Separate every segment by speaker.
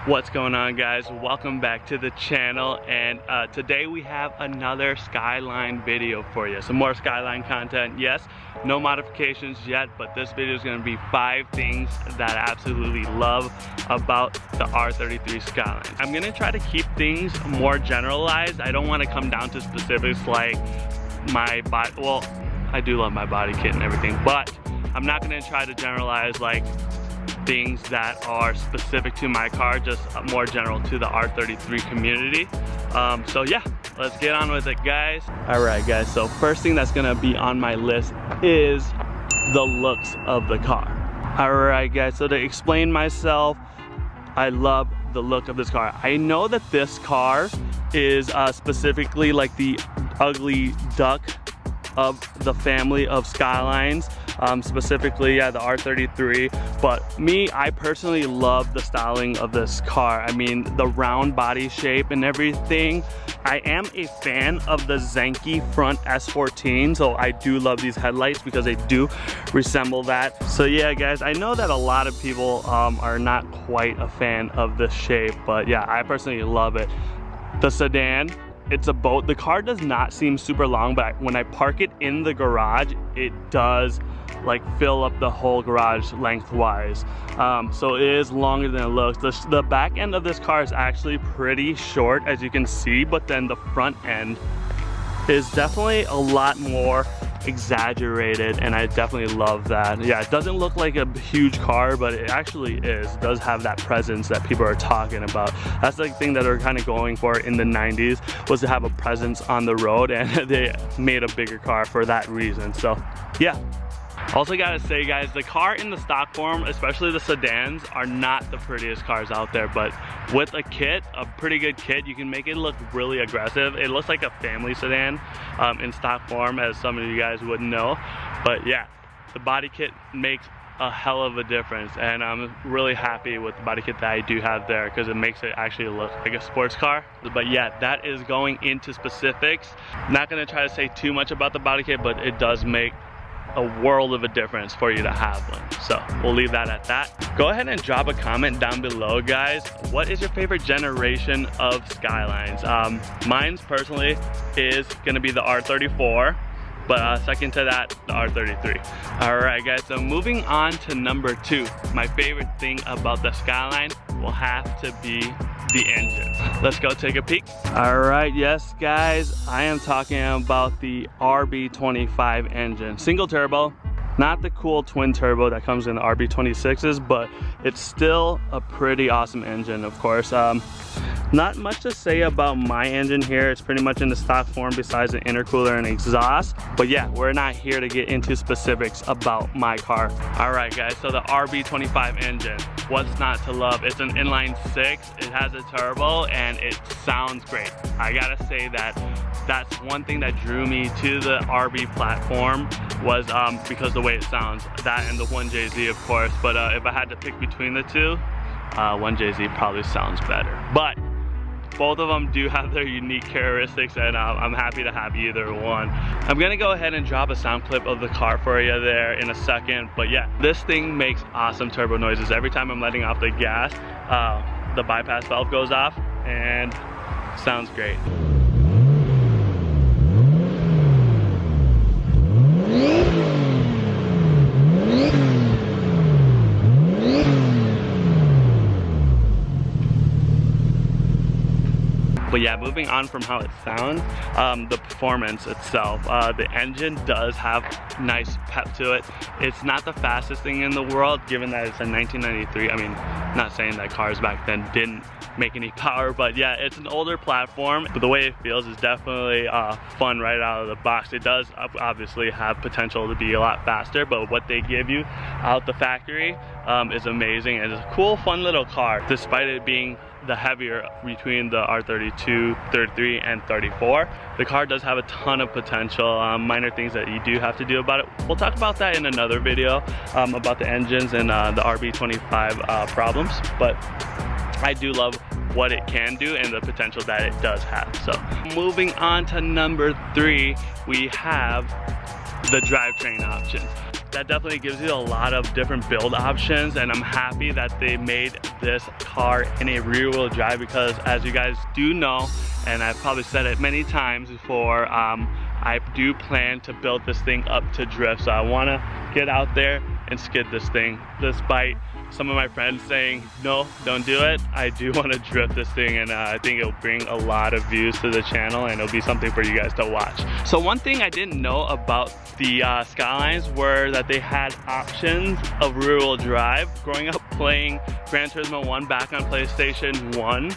Speaker 1: What's going on, guys? Welcome back to the channel, and today we have another Skyline video for you. Some more Skyline content. Yes, no modifications yet, but this video is going to be 5 things that I absolutely love about the R33 Skyline. I'm going to try to keep things more generalized. I don't want to come down to specifics like my body. Well, I do love my body kit and everything, but I'm not going to try to generalize like things that are specific to my car, just more general to the R33 community. So yeah, let's get on with it, guys. All right, guys, so first thing that's gonna be on my list is the looks of the car. All right, guys, so to explain myself, I love the look of this car. I know that this car is specifically like the ugly duck of the family of Skylines. Specifically, yeah, the R33, but me, I personally love the styling of this car. I mean, the round body shape and everything. I am a fan of the Zenki front S14, so I do love these headlights because they do resemble that. So yeah, guys, I know that a lot of people are not quite a fan of this shape, but yeah, I personally love it. The sedan, it's a boat. The car does not seem super long, but when I park it in the garage, it does like fill up the whole garage lengthwise. So it is longer than it looks. The back end of this car is actually pretty short, as you can see, but then the front end is definitely a lot more exaggerated, and I definitely love that. Yeah, it doesn't look like a huge car, but it actually is. It does have that presence that people are talking about. That's the thing that they're kind of going for in the 90s, was to have a presence on the road, and they made a bigger car for that reason. So yeah. Also gotta say, guys, the car in the stock form, especially the sedans, are not the prettiest cars out there, but with a kit, a pretty good kit, you can make it look really aggressive. It looks like a family sedan in stock form, as some of you guys would know. But yeah, the body kit makes a hell of a difference, and I'm really happy with the body kit that I do have there, because it makes it actually look like a sports car. But yeah, that is going into specifics. I'm not gonna try to say too much about the body kit, but it does make a world of a difference for you to have one. So we'll leave that at that. Go ahead and drop a comment down below, guys. What is your favorite generation of Skylines? Mine's personally is gonna be the R34, but second to that, the R33. All right, guys, so moving on to number 2. My favorite thing about the Skyline will have to be the engine. Let's go take a peek. All right, yes, guys, I am talking about the RB25 engine. Single turbo, not the cool twin turbo that comes in the RB26s, but it's still a pretty awesome engine, of course. Not much to say about my engine here. It's pretty much in the stock form besides the intercooler and exhaust. But yeah, we're not here to get into specifics about my car. All right, guys, so the RB25 engine, what's not to love? It's an inline 6, it has a turbo, and it sounds great. I gotta say that that's one thing that drew me to the RB platform, was because the way it sounds. That and the 1JZ, of course, but if I had to pick between the two, 1JZ probably sounds better. But both of them do have their unique characteristics, and I'm happy to have either one. I'm gonna go ahead and drop a sound clip of the car for you there in a second, but yeah, this thing makes awesome turbo noises. Every time I'm letting off the gas, the bypass valve goes off, and sounds great. But yeah, moving on from how it sounds, the performance itself, the engine does have nice pep to it. It's not the fastest thing in the world, given that it's a 1993. I mean, not saying that cars back then didn't make any power, but yeah, it's an older platform, but the way it feels is definitely fun right out of the box. It does obviously have potential to be a lot faster, but what they give you out the factory is amazing, and it's a cool, fun little car, despite it being the heavier between the R32, 33, and 34. The car does have a ton of potential, minor things that you do have to do about it. We'll talk about that in another video about the engines and the RB25 problems, but I do love what it can do and the potential that it does have. So moving on to number 3, we have the drivetrain options. that definitely gives you a lot of different build options, and I'm happy that they made this car in a rear-wheel drive because, as you guys do know, and I've probably said it many times before, I do plan to build this thing up to drift. So I want to get out there and skid this thing, despite some of my friends saying no, don't do it. I do want to drift this thing, and I think it'll bring a lot of views to the channel, and it'll be something for you guys to watch. So one thing I didn't know about the Skylines were that they had options of rear-wheel drive. Growing up playing Gran Turismo 1 back on PlayStation 1,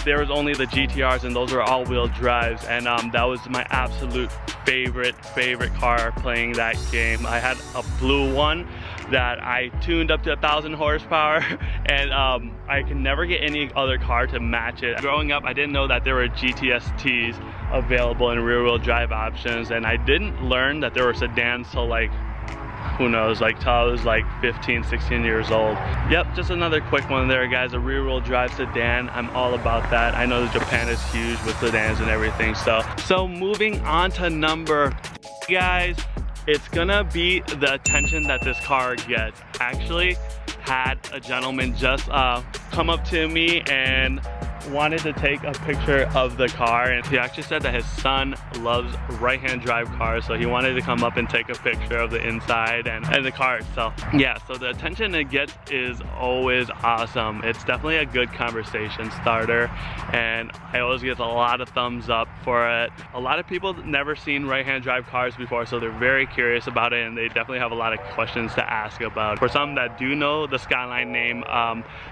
Speaker 1: there was only the GTRs, and those were all-wheel drives, and that was my absolute favorite car playing that game. I had a blue one that I tuned up to 1,000 horsepower, and I can never get any other car to match it. Growing up, I didn't know that there were GTSTs available in rear-wheel drive options, and I didn't learn that there were sedans till like, who knows, like till I was like 15, 16 years old. Yep, just another quick one there, guys. A rear-wheel drive sedan, I'm all about that. I know that Japan is huge with sedans and everything. So moving on to number, guys, it's gonna be the attention that this car gets. Actually had a gentleman just come up to me and wanted to take a picture of the car, and he actually said that his son loves right-hand drive cars, so he wanted to come up and take a picture of the inside and the car itself. Yeah, so the attention it gets is always awesome. It's definitely a good conversation starter, and I always get a lot of thumbs up for it. A lot of people never seen right-hand drive cars before, so they're very curious about it, and they definitely have a lot of questions to ask about. For some that do know the Skyline name,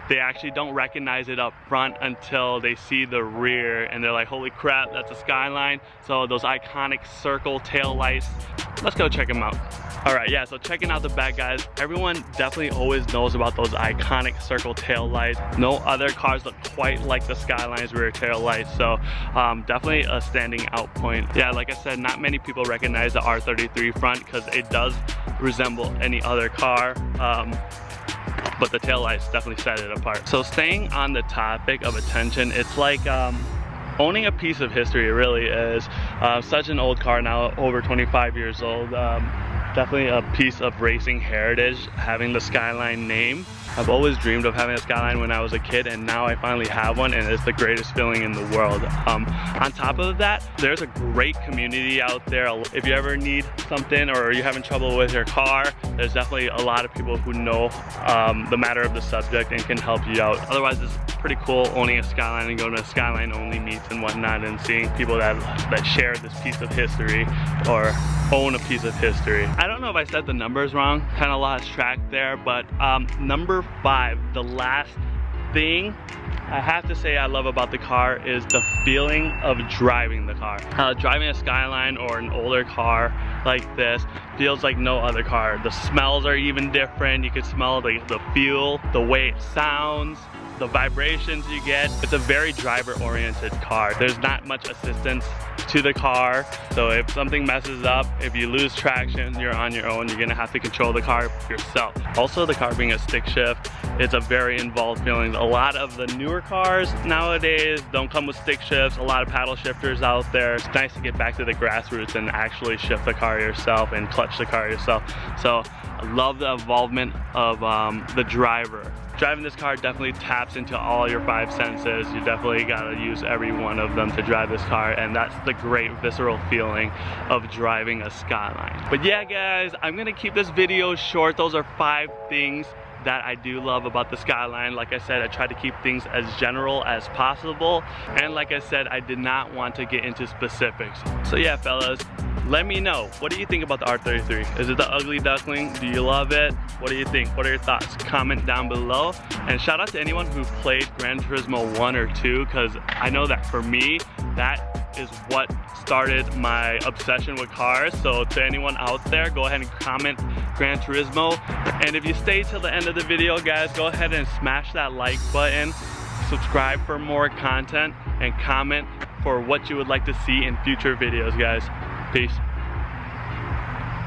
Speaker 1: they actually don't recognize it up front until they see the rear, and they're like, holy crap, that's a Skyline. So those iconic circle tail lights, let's go check them out. All right, yeah, so checking out the back, guys, everyone definitely always knows about those iconic circle tail lights. No other cars look quite like the Skyline's rear tail lights, so definitely a standing out point. Yeah, like I said, not many people recognize the R33 front because it does resemble any other car, but the taillights definitely set it apart. So staying on the topic of attention, it's like owning a piece of history. It really is. Such an old car now, over 25 years old. Definitely a piece of racing heritage, having the Skyline name. I've always dreamed of having a Skyline when I was a kid, and now I finally have one, and it's the greatest feeling in the world. On top of that, there's a great community out there. If you ever need something or you're having trouble with your car, there's definitely a lot of people who know the matter of the subject and can help you out. Otherwise, it's pretty cool owning a Skyline and going to Skyline only meets and whatnot, and seeing people that share this piece of history or own a piece of history. I don't know if I said the numbers wrong, kind of lost track there, but number 5, the last thing I have to say I love about the car is the feeling of driving the car. Driving a Skyline or an older car like this feels like no other car. The smells are even different. You can smell the feel, the way it sounds, the vibrations you get. It's a very driver-oriented car. There's not much assistance to the car, so if something messes up, if you lose traction, you're on your own. You're gonna have to control the car yourself. Also, the car being a stick shift, it's a very involved feeling. A lot of the newer cars nowadays don't come with stick shifts, a lot of paddle shifters out there. It's nice to get back to the grassroots and actually shift the car yourself and clutch the car yourself. So I love the involvement of the driver. Driving this car definitely taps into all your 5 senses. You definitely gotta use every one of them to drive this car, and that's the great visceral feeling of driving a Skyline. But yeah, guys, I'm gonna keep this video short. Those are 5 things that I do love about the Skyline. Like I said, I try to keep things as general as possible, and like I said, I did not want to get into specifics. So yeah, fellas, let me know, what do you think about the R33? Is it the ugly duckling? Do you love it? What do you think? What are your thoughts? Comment down below. And shout out to anyone who played Gran Turismo 1 or 2, because I know that for me, that is what started my obsession with cars. So to anyone out there, go ahead and comment Gran Turismo. And if you stay till the end of the video, guys, go ahead and smash that like button, subscribe for more content, and comment for what you would like to see in future videos, guys. Peace.